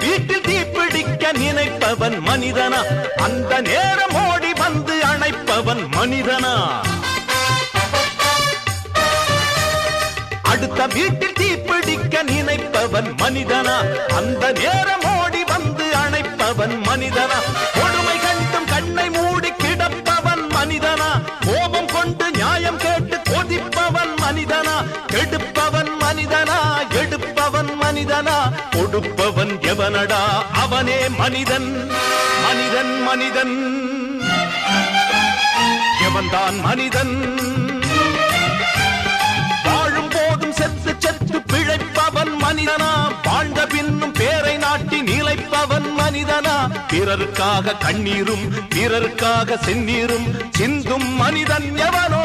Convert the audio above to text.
வீட்டில் தீப்பிடிக்க நினைப்பவன் மனிதனா அந்த நேரம் ஓடி வந்து அணைப்பவன் மனிதனா அடுத்த வீட்டில் தீப்பிடிக்க நினைப்பவன் மனிதனா அந்த நேரம் ஓடி வந்து அணைப்பவன் மனிதனா கொடுமை கண்டும் கண்ணை மூடி கிடப்பவன் மனிதனா கோபம் கொண்டு நியாயம் கேட்டு கொதிப்பவன் மனிதனா கெடுப்பவன் மனிதனா எடுப்பவன் மனிதனா கொடுப்பவன் எவனடா அவனே மனிதன் மனிதன் மனிதன் எவன்தான் மனிதன் வாழும் போதும் செத்து செத்து பிழைப்பவன் மனிதனா வாழ்ந்த பின்னும் பேரை நாட்டி நிலைப்பவன் மனிதனா பிறருக்காக கண்ணீரும் பிறருக்காக செந்நீரும் சிந்தும் மனிதன் எவனோ